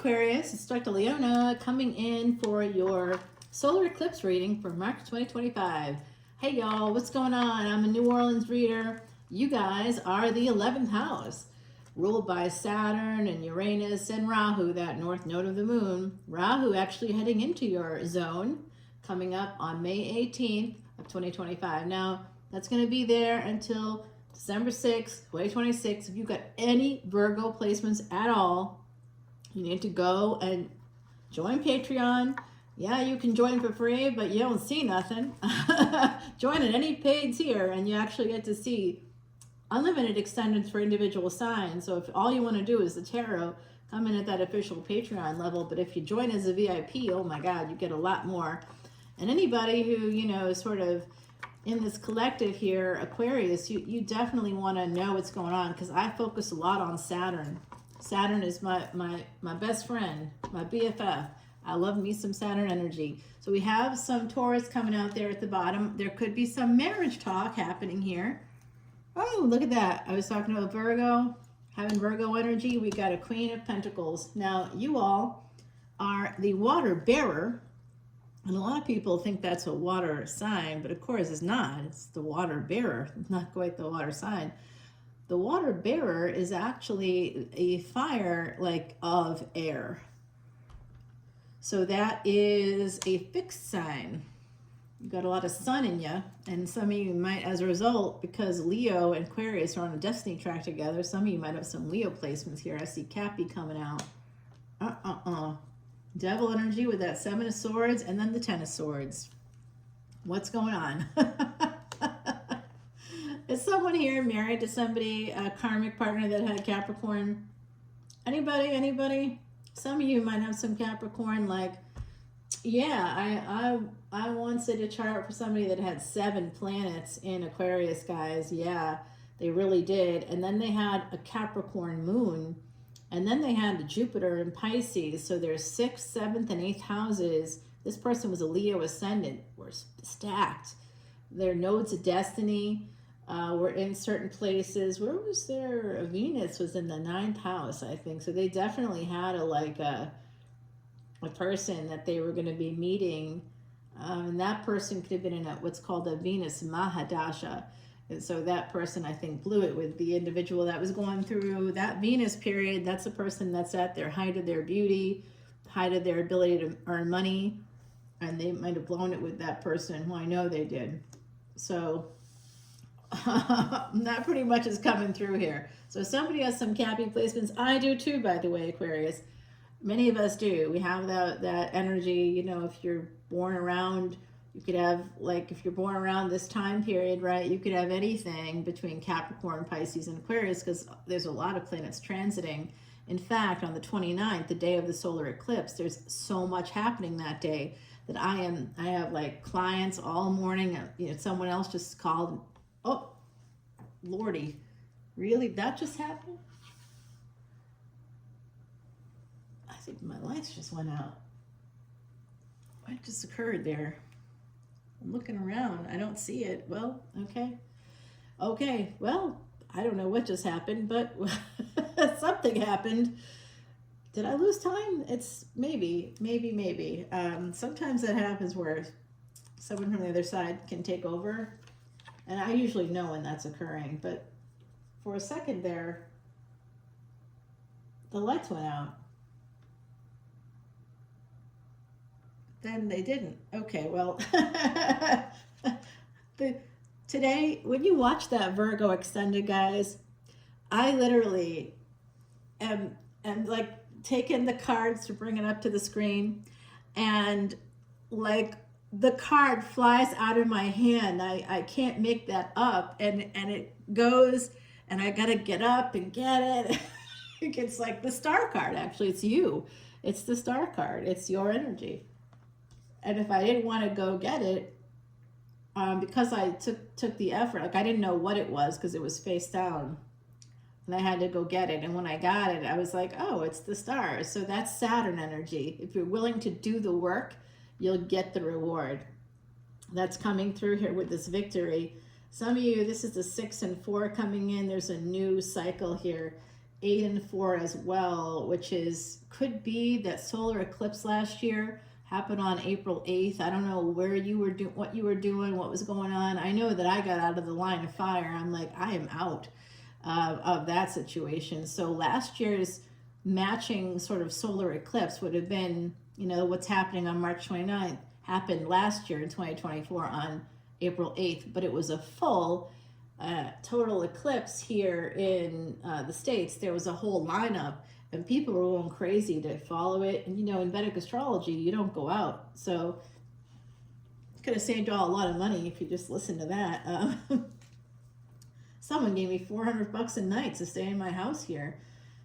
Aquarius, it's Dr. Leona coming in for your solar eclipse reading for March 2025. Hey y'all, what's going on? I'm a New Orleans reader. You guys are the 11th house, ruled by Saturn and Uranus and Rahu, that north node of the moon. Rahu actually heading into your zone, coming up on May 18th of 2025. Now, that's going to be there until December 6th, 2026. If you've got any Virgo placements at all, you need to go and join Patreon. Yeah, you can join for free, but you don't see nothing. Join at any paid tier, and you actually get to see unlimited extendeds for individual signs. So if all you want to do is the tarot, come in at that official Patreon level. But if you join as a VIP, oh my God, you get a lot more. And anybody who, you know, is sort of in this collective here, Aquarius, you definitely want to know what's going on, because I focus a lot on Saturn. Saturn is my best friend, my BFF. I love me some Saturn energy. So we have some Taurus coming out there at the bottom. There could be some marriage talk happening here. Oh, look at that. I was talking about Virgo, having Virgo energy. We got a Queen of Pentacles. Now, you all are the water bearer. And a lot of people think that's a water sign, but of course it's not. It's the water bearer, not quite the water sign. The water bearer is actually a fire like of air. So that is a fixed sign. You've got a lot of sun in you, and some of you might, as a result, because Leo and Aquarius are on a destiny track together, some of you might have some Leo placements here. I see Cappy coming out. Devil energy with that 7 of Swords and then the 10 of Swords. What's going on? Is someone here married to somebody, a karmic partner that had Capricorn? Anybody? Some of you might have some Capricorn. Like, yeah, I once did a chart for somebody that had 7 planets in Aquarius, guys. Yeah, they really did. And then they had a Capricorn moon. And then they had Jupiter in Pisces. So there's 6th, 7th, and 8th houses. This person was a Leo Ascendant. We're stacked. Their nodes of destiny were in certain places. Where was their Venus? Was in the 9th house, I think. So they definitely had a person that they were going to be meeting. And that person could have been in what's called a Venus Mahadasha. And so that person, I think, blew it with the individual that was going through that Venus period. That's a person that's at their height of their beauty, height of their ability to earn money. And they might have blown it with that person, who I know they did. So that pretty much is coming through here. So somebody has some Cappy placements. I do too, by the way, Aquarius. Many of us do. We have that energy, you know, if you're born around... You could have, like, if you're born around this time period, right, you could have anything between Capricorn, Pisces, and Aquarius, because there's a lot of planets transiting. In fact, on the 29th, the day of the solar eclipse, there's so much happening that day that I have, like, clients all morning. You know, someone else just called, oh, Lordy, really? That just happened? I think my lights just went out. What just occurred there? I'm looking around. I don't see it. Well, okay. Okay. Well, I don't know what just happened, but something happened. Did I lose time? It's maybe. Sometimes that happens where someone from the other side can take over. And I usually know when that's occurring. But for a second there, the lights went out. Then they didn't. Okay, well, today, when you watch that Virgo extended, guys, I literally am like taking the cards to bring it up to the screen, and like the card flies out of my hand. I can't make that up, and it goes, and I gotta get up and get it. It's like the star card. Actually, it's you. It's the star card. It's your energy. And if I didn't want to go get it, because I took the effort, like I didn't know what it was because it was face down, and I had to go get it. And when I got it, I was like, oh, it's the stars. So that's Saturn energy. If you're willing to do the work, you'll get the reward. That's coming through here with this victory. Some of you, this is the 6 and 4 coming in. There's a new cycle here. 8 and 4 as well, which is could be that solar eclipse last year happened on April 8th. I don't know where you were doing, what you were doing, what was going on. I know that I got out of the line of fire. I'm like, I am out of that situation. So last year's matching sort of solar eclipse would have been, you know, what's happening on March 29th happened last year in 2024 on April 8th, but it was a full total eclipse here in the States. There was a whole lineup and people were going crazy to follow it. And, you know, in Vedic astrology, you don't go out. So could have saved you all a lot of money if you just listened to that. Someone gave me $400 a night to stay in my house here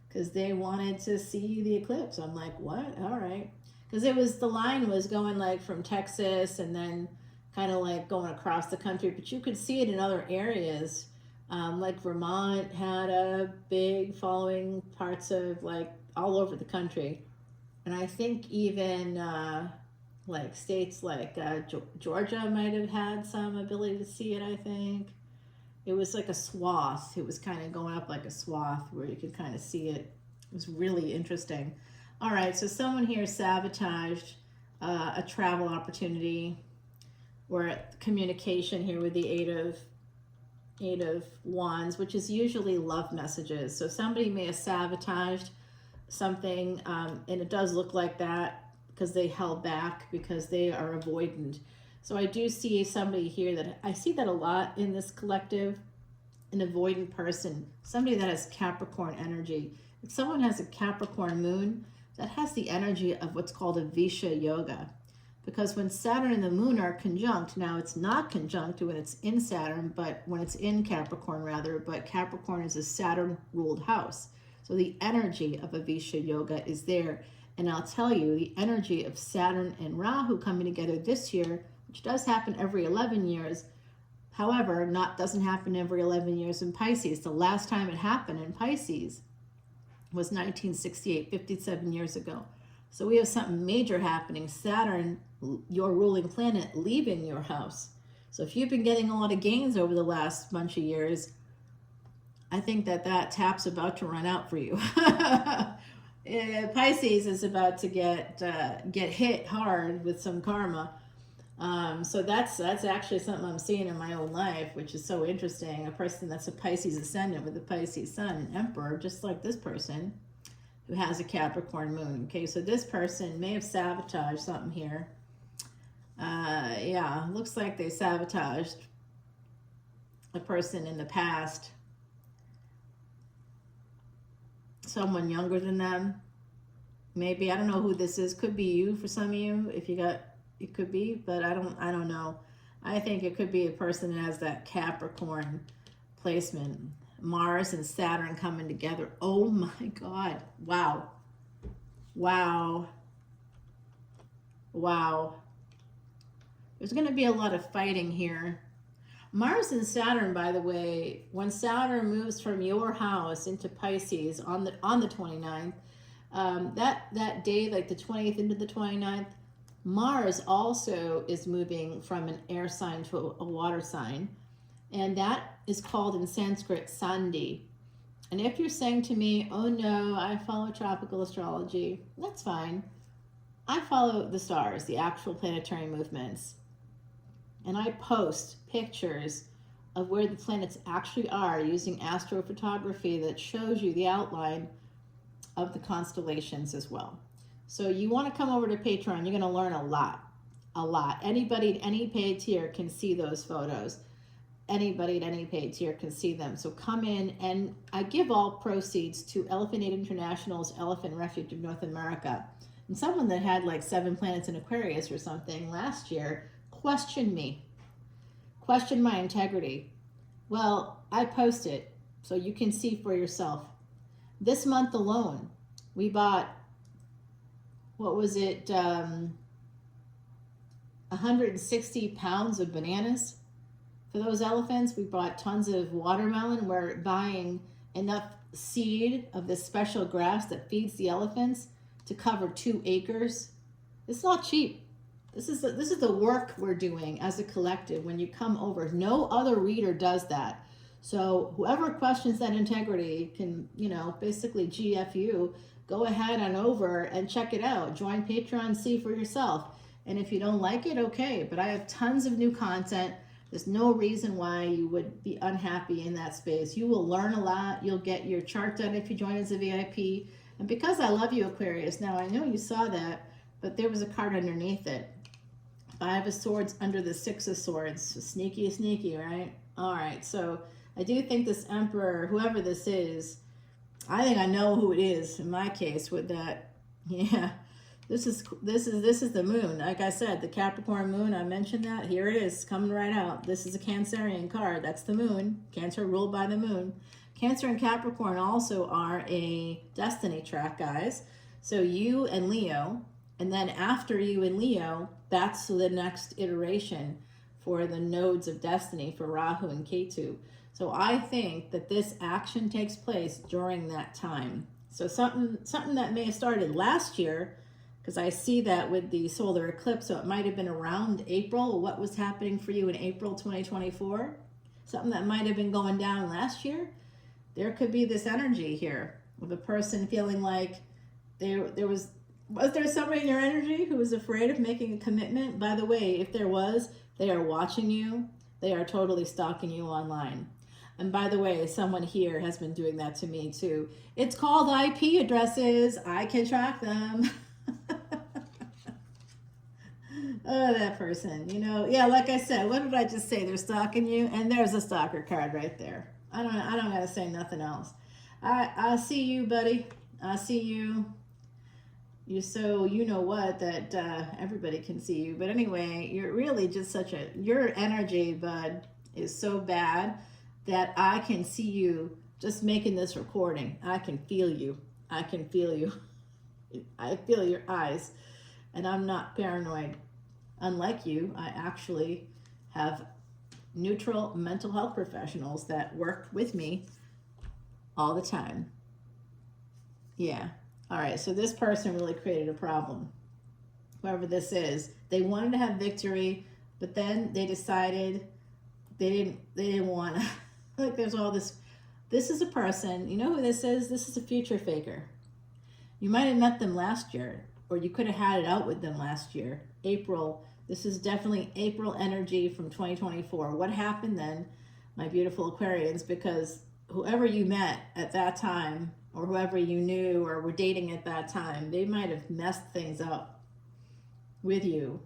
because they wanted to see the eclipse. I'm like, what? All right. Because it was, the line was going like from Texas and then kind of like going across the country, but you could see it in other areas. Like Vermont had a big following, parts of like all over the country. And I think even like states like Georgia might have had some ability to see it, I think. It was like a swath. It was kind of going up like a swath where you could kind of see it. It was really interesting. All right, so someone here sabotaged a travel opportunity or communication here with the Eight of Wands, which is usually love messages. So somebody may have sabotaged something, and it does look like that because they held back, because they are avoidant. So I do see somebody here that I see that a lot in this collective, an avoidant person, somebody that has Capricorn energy. If someone has a Capricorn moon, that has the energy of what's called a Visha yoga. Because when Saturn and the moon are conjunct, now it's not conjunct when it's in Saturn, but when it's in Capricorn rather, but Capricorn is a Saturn ruled house. So the energy of a Visha yoga is there. And I'll tell you, the energy of Saturn and Rahu coming together this year, which does happen every 11 years. However, doesn't happen every 11 years in Pisces. The last time it happened in Pisces was 1968, 57 years ago. So we have something major happening. Saturn, your ruling planet, leaving your house. So if you've been getting a lot of gains over the last bunch of years, I think that tap's about to run out for you. Pisces is about to get hit hard with some karma. So that's actually something I'm seeing in my own life, which is so interesting. A person that's a Pisces ascendant with a Pisces sun and emperor, just like this person who has a Capricorn moon. Okay, so this person may have sabotaged something here. Yeah, looks like they sabotaged a person in the past. Someone younger than them. Maybe, I don't know who this is. Could be you for some of you. If you got, it could be, but I don't know. I think it could be a person that has that Capricorn placement. Mars and Saturn coming together. Oh my God. Wow. Wow. Wow. There's going to be a lot of fighting here. Mars and Saturn, by the way, when Saturn moves from your house into Pisces on the 29th, that day, like the 20th into the 29th, Mars also is moving from an air sign to a water sign. And that is called in Sanskrit Sandhi. And if you're saying to me, oh no, I follow tropical astrology, that's fine. I follow the stars, the actual planetary movements. And I post pictures of where the planets actually are using astrophotography that shows you the outline of the constellations as well. So you want to come over to Patreon, you're going to learn a lot. Anybody at any paid tier can see those photos. Anybody at any paid tier can see them. So come in, and I give all proceeds to Elephant Aid International's Elephant Refuge of North America. And someone that had like 7 planets in Aquarius or something last year questioned me, questioned my integrity. Well, I post it so you can see for yourself. This month alone, we bought, what was it, 160 pounds of bananas for those elephants. We bought tons of watermelon. We're buying enough seed of this special grass that feeds the elephants to cover 2 acres. It's not cheap. This is the work we're doing as a collective when you come over. No other reader does that. So whoever questions that integrity can, basically GF you, go ahead on over and check it out. Join Patreon, see for yourself. And if you don't like it, okay. But I have tons of new content. There's no reason why you would be unhappy in that space. You will learn a lot. You'll get your chart done if you join as a VIP. And because I love you, Aquarius, now I know you saw that, but there was a card underneath it. 5 of Swords under the 6 of Swords. So sneaky, sneaky, right? All right, so I do think this Emperor, whoever this is, I think I know who it is in my case with that. Yeah, this is the moon. Like I said, the Capricorn moon, I mentioned that. Here it is, coming right out. This is a Cancerian card. That's the moon. Cancer ruled by the moon. Cancer and Capricorn also are a destiny track, guys. So you and Leo, and then after you and Leo, that's the next iteration for the nodes of destiny for Rahu and Ketu. So I think that this action takes place during that time. So something that may have started last year, because I see that with the solar eclipse, so it might have been around April. What was happening for you in April 2024? Something that might have been going down last year. There could be this energy here of a person feeling like was there somebody in your energy who was afraid of making a commitment? By the way, if there was, they are watching you. They are totally stalking you online. And by the way, someone here has been doing that to me too. It's called IP addresses. I can track them. Oh, that person, you know, yeah, like I said, what did I just say? They're stalking you, and there's a stalker card right there. I don't gotta say nothing else. I see you, buddy. I see you. You so you know what that everybody can see you. But anyway, you're really just your energy, bud, is so bad that I can see you just making this recording. I can feel you. I can feel you. I feel your eyes, and I'm not paranoid. Unlike you, I actually have neutral mental health professionals that work with me all the time. Yeah. All right. So this person really created a problem. Whoever this is, they wanted to have victory, but then they decided they didn't want to. Like there's all this. This is a person. You know who this is? This is a future faker. You might have met them last year, or you could have had it out with them last year. April. This is definitely April energy from 2024. What happened then, my beautiful Aquarians? Because whoever you met at that time, or whoever you knew or were dating at that time, they might have messed things up with you.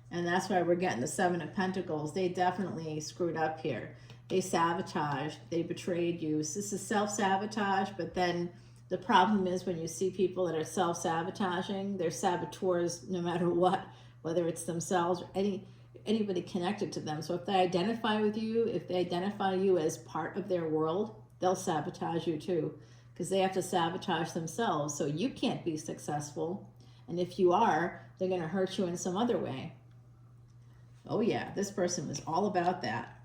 And that's why we're getting the 7 of Pentacles. They definitely screwed up here. They sabotaged. They betrayed you. So this is self-sabotage, but then the problem is when you see people that are self-sabotaging, they're saboteurs no matter what, whether it's themselves or anybody connected to them. So if they identify with you, if they identify you as part of their world, they'll sabotage you too, because they have to sabotage themselves. So you can't be successful. And if you are, they're going to hurt you in some other way. Oh yeah, this person was all about that.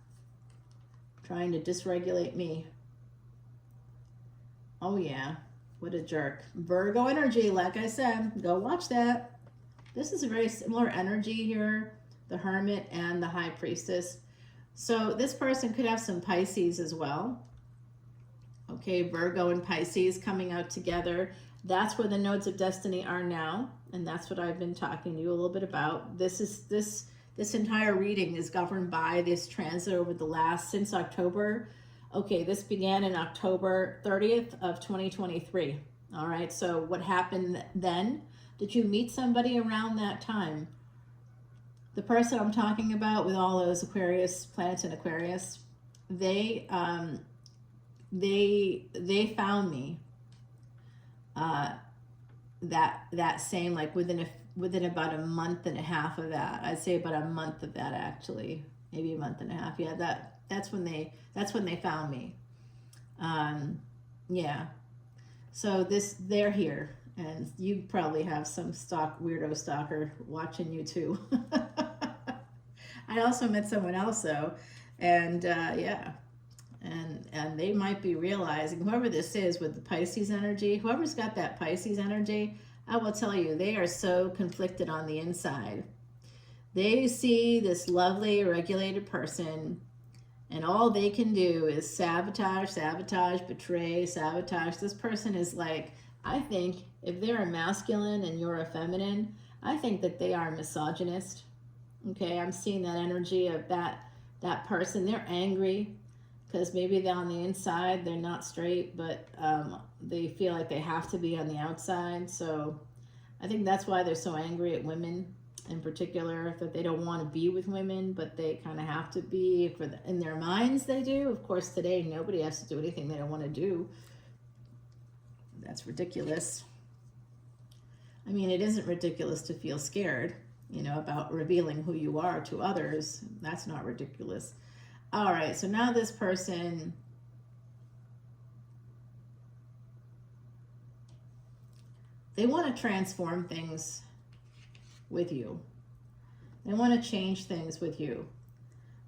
Trying to dysregulate me. Oh yeah, what a jerk. Virgo energy, like I said, go watch that. This is a very similar energy here, the Hermit and the High Priestess. So this person could have some Pisces as well. Okay, Virgo and Pisces coming out together. That's where the nodes of destiny are now, and that's what I've been talking to you a little bit about. This entire reading is governed by this transit over the since October. Okay, this began in October 30th of 2023. All right, so what happened then? Did you meet somebody around that time? The person I'm talking about with all those Aquarius planets in Aquarius, they found me that same, like within about a month and a half of that. I'd say about a month of that, actually, maybe a month and a half. Yeah, that's when they found me. Yeah. So they're here. And you probably have some weirdo stalker watching you too. I also met someone else though, and yeah, and they might be realizing, whoever this is with the Pisces energy, whoever's got that Pisces energy, I will tell you, they are so conflicted on the inside. They see this lovely, regulated person, and all they can do is sabotage, betray, sabotage. This person is like I think if they're a masculine and you're a feminine, I think that they are misogynist. Okay, I'm seeing that energy of that person. They're angry because maybe they're on the inside, they're not straight, but they feel like they have to be on the outside. So I think that's why they're so angry at women in particular, that they don't want to be with women, but they kind of have to be in their minds they do. Of course, today nobody has to do anything they don't want to do. That's ridiculous. I mean, it isn't ridiculous to feel scared, about revealing who you are to others. That's not ridiculous. All right, so now this person, they want to transform things with you. They want to change things with you.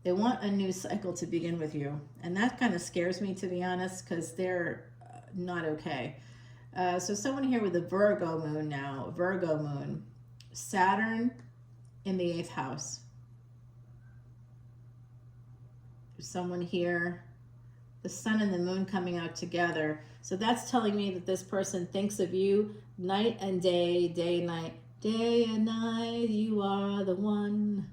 They want a new cycle to begin with you. And that kind of scares me, to be honest, because they're not okay. So someone here with a Virgo moon now, Virgo moon, Saturn in the 8th house. There's someone here, the sun and the moon coming out together. So that's telling me that this person thinks of you night and day, day and night. Day and night, you are the one.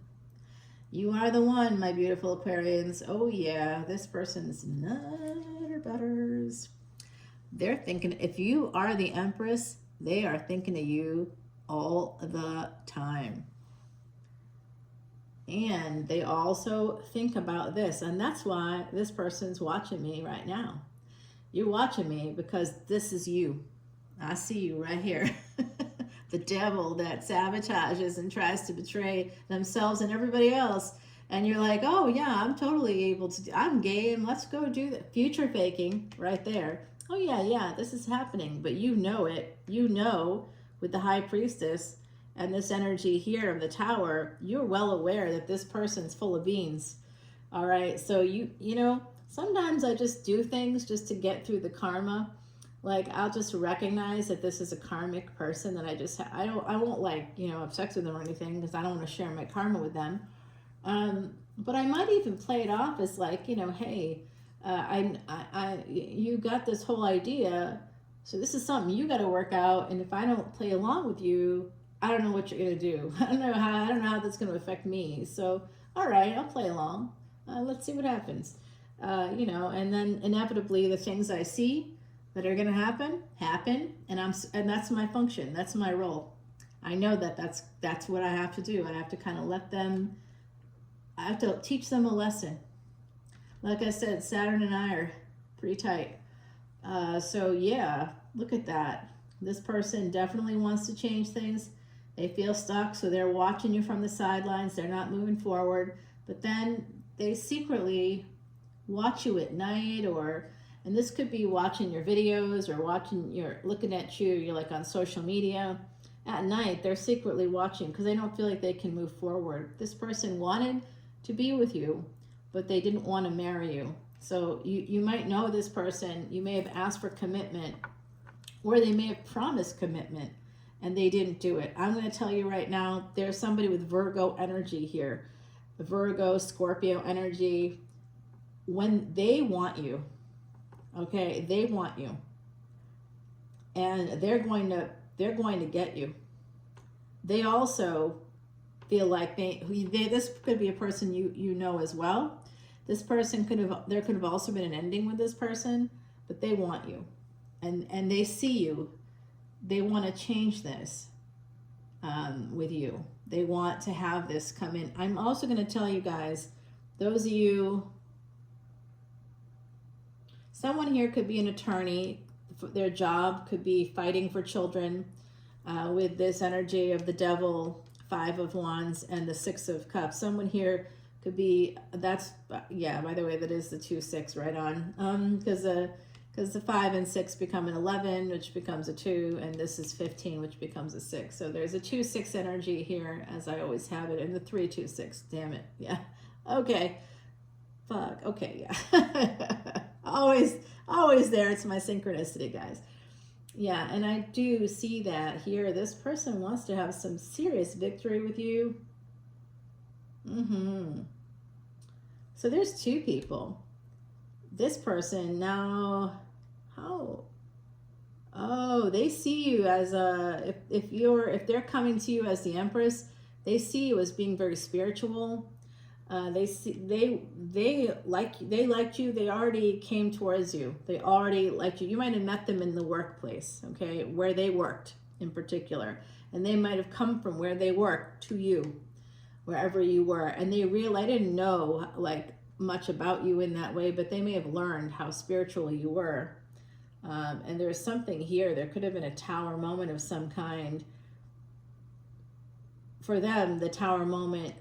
You are the one, my beautiful Aquarians. Oh yeah, this person's nutter butters. They're thinking, if you are the Empress, they are thinking of you all the time. And they also think about this, and that's why this person's watching me right now. You're watching me because this is you. I see you right here. The devil that sabotages and tries to betray themselves and everybody else. And you're like, oh yeah, I'm totally able to, I'm game, let's go do that. Future faking right there. Oh yeah, this is happening, but you know it. You know, with the High Priestess and this energy here of the Tower, you're well aware that this person's full of beans. All right, so you know, sometimes I just do things just to get through the karma. Like, I'll just recognize that this is a karmic person that I won't like, have sex with them or anything because I don't want to share my karma with them. But I might even play it off as like, hey, you got this whole idea, so this is something you got to work out. And if I don't play along with you, I don't know what you're gonna do. I don't know how that's gonna affect me. So, all right, I'll play along. Let's see what happens. And then inevitably the things I see that are gonna happen, and that's my function. That's my role. I know that's what I have to do. I have to kind of I have to teach them a lesson. Like I said, Saturn and I are pretty tight. So yeah, look at that. This person definitely wants to change things. They feel stuck, so they're watching you from the sidelines. They're not moving forward. But then they secretly watch you at night, and this could be watching your videos or looking at you. You're like on social media. At night, they're secretly watching because they don't feel like they can move forward. This person wanted to be with you, but they didn't want to marry you. So you might know this person. You may have asked for commitment, or they may have promised commitment and they didn't do it. I'm going to tell you right now, there's somebody with Virgo energy here. Virgo, Scorpio energy. When they want you, okay, they want you. And they're going to get you. They also feel like this could be a person you know as well. This person there could have also been an ending with this person, but they want you, and they see you. They want to change this with you. They want to have this come in. I'm also going to tell you guys, those of you, someone here could be an attorney. Their job could be fighting for children with this energy of the devil, 5 of Wands, and the 6 of Cups. Someone here could be, by the way, that is the 2-6 right on. Because the 5 and 6 become an 11, which becomes a 2, and this is 15, which becomes a 6. So there's a 2-6 energy here, as I always have it, and the 3-2-6. Damn it. Yeah. Okay. Fuck. Okay. Yeah. always there. It's my synchronicity, guys. Yeah, and I do see that here. This person wants to have some serious victory with you. So there's 2 people. This person now, Oh, they see you as a, if they're coming to you as the Empress, they see you as being very spiritual. They liked you. They already came towards you. They already liked you. You might have met them in the workplace, okay, where they worked in particular, and they might have come from where they worked to you, wherever you were, and they realized, I didn't know like much about you in that way, but they may have learned how spiritual you were. And there's something here. There could have been a tower moment of some kind. For them, the tower moment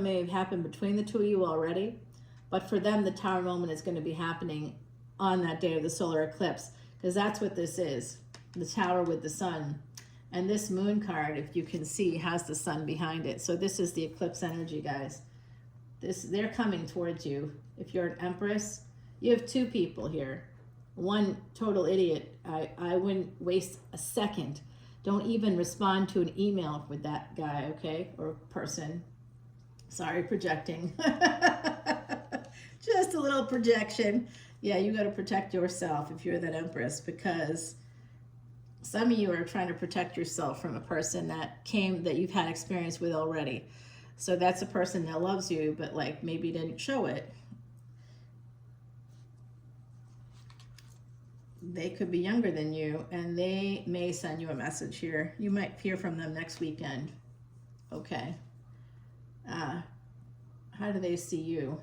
may have happened between the two of you already, but for them, the tower moment is going to be happening on that day of the solar eclipse, because that's what this is, the tower with the sun. And this moon card, if you can see, has the sun behind it. So this is the eclipse energy, guys. They're coming towards you. If you're an Empress, you have two people here. One total idiot. I wouldn't waste a second. Don't even respond to an email with that guy, okay? Or person. Sorry, projecting. Just a little projection. Yeah, you got to protect yourself if you're that Empress, because some of you are trying to protect yourself from a person that you've had experience with already. So that's a person that loves you, but like maybe didn't show it. They could be younger than you, and they may send you a message here. You might hear from them next weekend. Okay. How do they see you?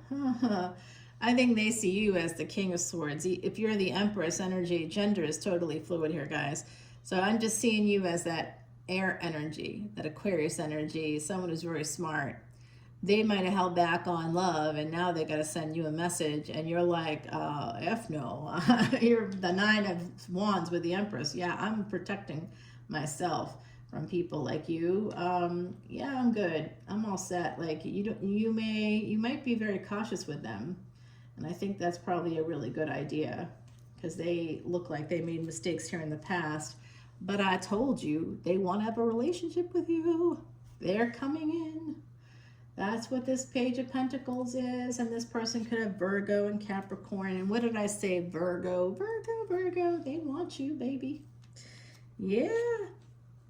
I think they see you as the King of Swords. If you're the Empress energy, gender is totally fluid here, guys. So I'm just seeing you as that air energy, that Aquarius energy, someone who's very smart. They might have held back on love, and now they got to send you a message, and you're like, F no. You're the 9 of Wands with the Empress. Yeah, I'm protecting myself from people like you. Yeah, I'm good. I'm all set. Like you might be very cautious with them, and I think that's probably a really good idea, because they look like they made mistakes here in the past. But I told you, they want to have a relationship with you. They're coming in. That's what this Page of Pentacles is, and this person could have Virgo and Capricorn. And what did I say? Virgo, Virgo, Virgo. They want you, baby. Yeah,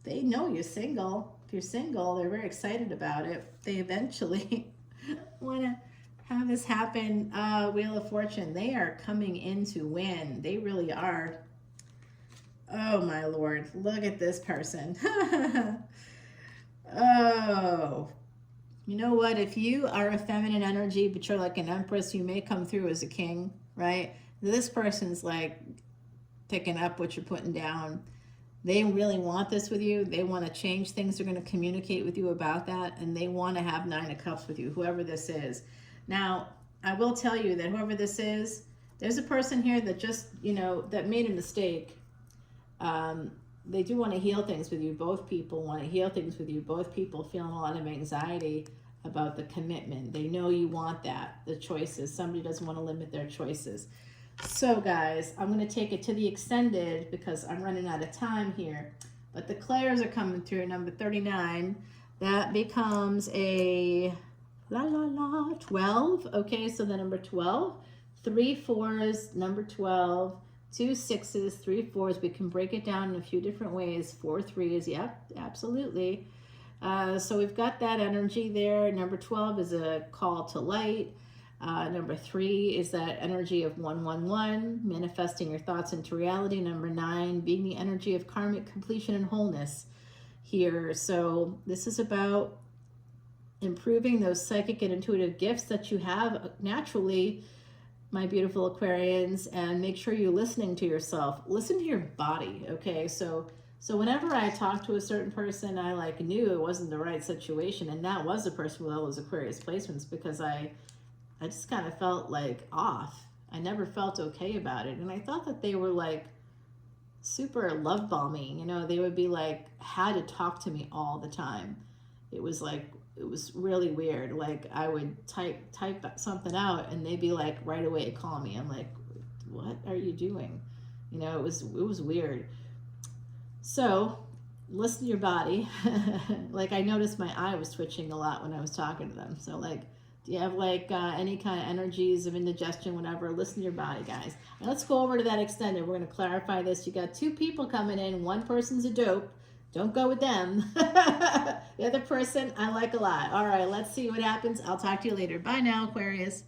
they know you're single. If you're single, they're very excited about it. They eventually want to have this happen. Wheel of Fortune. They are coming in to win. They really are. Oh, my Lord. Look at this person. Oh, you know what? If you are a feminine energy, but you're like an Empress, you may come through as a king, right? This person's like picking up what you're putting down. They really want this with you. They want to change things. They're going to communicate with you about that, and they want to have 9 of Cups with you, whoever this is. Now, I will tell you that whoever this is, there's a person here that just, that made a mistake. They do want to heal things with you. Both people want to heal things with you. Both people feeling a lot of anxiety about the commitment. They know you want that, the choices. Somebody doesn't want to limit their choices. So guys, I'm going to take it to the extended because I'm running out of time here. But the clairs are coming through, number 39. That becomes a 12. Okay, so the number 12. 3 4s, number 12. 2 6s, 3 4s. We can break it down in a few different ways. 4 3s, yep, absolutely. So we've got that energy there. Number 12 is a call to light. Number 3 is that energy of 111, manifesting your thoughts into reality. Number 9 being the energy of karmic completion and wholeness here. So this is about improving those psychic and intuitive gifts that you have naturally, my beautiful Aquarians, and make sure you're listening to yourself. Listen to your body, okay? So whenever I talk to a certain person, I like knew it wasn't the right situation, and that was a person with all those Aquarius placements, because I just kind of felt like off. I never felt okay about it, and I thought that they were like super love bombing. They would be like, had to talk to me all the time. It was really weird. Like I would type something out and they'd be like, right away, call me. I'm like, what are you doing? It was weird. So listen to your body. Like I noticed my eye was twitching a lot when I was talking to them. So like Do you have like any kind of energies of indigestion, whatever? Listen to your body, guys. And let's go over to that extended. We're going to clarify this. You got two people coming in. One person's a dope. Don't go with them. The other person I like a lot. All right, let's see what happens. I'll talk to you later. Bye now, Aquarius.